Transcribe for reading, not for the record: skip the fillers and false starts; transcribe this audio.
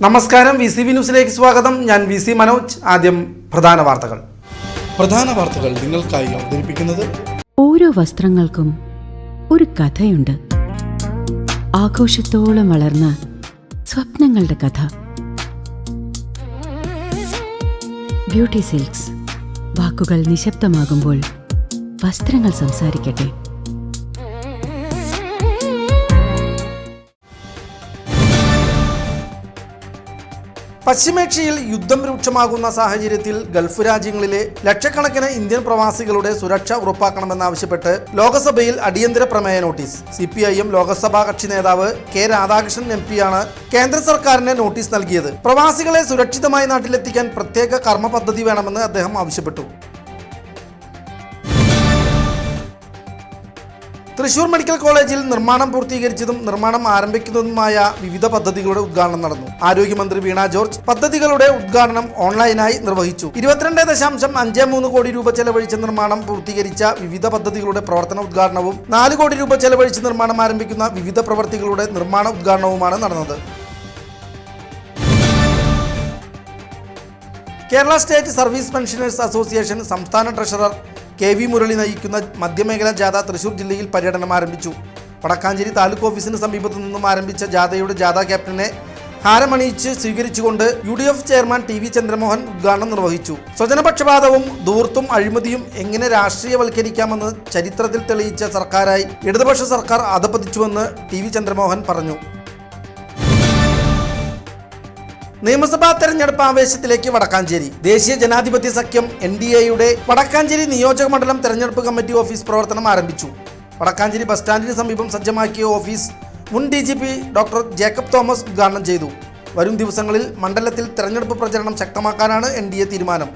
നമസ്കാരം, VCV ന്യൂസിലേക്ക് സ്വാഗതം. ഞാൻ VC മനോജ്. ആദ്യം പ്രധാന വാർത്തകൾ നിങ്ങൾക്കായി അവതരിപ്പിക്കുന്നത്. ഓരോ വസ്ത്രങ്ങൾക്കും ഒരു കഥയുണ്ട്. ആഘോഷത്തോളം വളർന്ന സ്വപ്നങ്ങളുടെ കഥ. Beauty silks. വാക്കുകൾ നിശബ്ദമാകുമ്പോൾ വസ്ത്രങ്ങൾ സംസാരിക്കട്ടെ. പശ്ചിമേഷ്യയിൽ യുദ്ധം രൂക്ഷമാകുന്ന സാഹചര്യത്തിൽ ഗൾഫ് രാജ്യങ്ങളിലെ ലക്ഷക്കണക്കിന് ഇന്ത്യൻ പ്രവാസികളുടെ സുരക്ഷ ഉറപ്പാക്കണമെന്നാവശ്യപ്പെട്ട് ലോക്സഭയിൽ അടിയന്തര പ്രമേയ നോട്ടീസ്. CPIM ലോക്സഭാ കക്ഷി നേതാവ് K രാധാകൃഷ്ണൻ MP കേന്ദ്ര സർക്കാരിന് നോട്ടീസ് നൽകിയത്. പ്രവാസികളെ സുരക്ഷിതമായി നാട്ടിലെത്തിക്കാൻ പ്രത്യേക കർമ്മ പദ്ധതി വേണമെന്ന് അദ്ദേഹം ആവശ്യപ്പെട്ടു. തൃശൂർ മെഡിക്കൽ കോളേജിൽ നിർമ്മാണം പൂർത്തീകരിച്ചതും നിർമ്മാണം ആരംഭിക്കുന്നതുമായ വിവിധ പദ്ധതികളുടെ ഉദ്ഘാടനം നടന്നു. ആരോഗ്യമന്ത്രി വീണ ജോർജ് പദ്ധതികളുടെ ഉദ്ഘാടനം ഓൺലൈനായി നിർവഹിച്ചു. 22.53 കോടി രൂപ ചെലവഴിച്ച് നിർമ്മാണം പൂർത്തീകരിച്ച വിവിധ പദ്ധതികളുടെ പ്രവർത്തന ഉദ്ഘാടനവും 4 കോടി രൂപ ചെലവഴിച്ച് നിർമ്മാണം ആരംഭിക്കുന്ന വിവിധ പ്രവൃത്തികളുടെ നിർമ്മാണ ഉദ്ഘാടനവുമാണ് നടന്നത്. Kerala state service pensioners association സംസ്ഥാന ട്രഷറർ KV മുരളി നയിക്കുന്ന മധ്യമേഖലാ ജാഥ തൃശൂർ ജില്ലയിൽ പര്യടനം ആരംഭിച്ചു. വടക്കാഞ്ചേരി താലൂക്ക് ഓഫീസിന് സമീപത്തു നിന്നും ആരംഭിച്ച ജാഥയുടെ ജാഥാ ക്യാപ്റ്റനെ ഹാരമണിയിച്ച് സ്വീകരിച്ചുകൊണ്ട് UDF ചെയർമാൻ TV ചന്ദ്രമോഹൻ ഉദ്ഘാടനം നിർവഹിച്ചു. സ്വജനപക്ഷപാതവും ധൂർത്തും അഴിമതിയും എങ്ങനെ രാഷ്ട്രീയവൽക്കരിക്കാമെന്ന് ചരിത്രത്തിൽ തെളിയിച്ച സർക്കാരായി ഇടതുപക്ഷ സർക്കാർ അധപതിച്ചുവെന്ന് TV ചന്ദ്രമോഹൻ പറഞ്ഞു. നിയമസഭാ തെരഞ്ഞെടുപ്പ് ആവേശത്തിലേക്ക് വടക്കാഞ്ചേരി. ദേശീയ ജനാധിപത്യ സഖ്യം NDAയുടെ വടക്കാഞ്ചേരി നിയോജക മണ്ഡലം തെരഞ്ഞെടുപ്പ് കമ്മിറ്റി ഓഫീസ് പ്രവർത്തനം ആരംഭിച്ചു. വടക്കാഞ്ചേരി ബസ് സ്റ്റാൻഡിന് സമീപം സജ്ജമാക്കിയ ഓഫീസ് മുൻ DGP ഡോക്ടർ ജേക്കബ് തോമസ് ഉദ്ഘാടനം ചെയ്തു. വരും ദിവസങ്ങളിൽ മണ്ഡലത്തിൽ തെരഞ്ഞെടുപ്പ് പ്രചരണം ശക്തമാക്കാനാണ് NDA തീരുമാനം.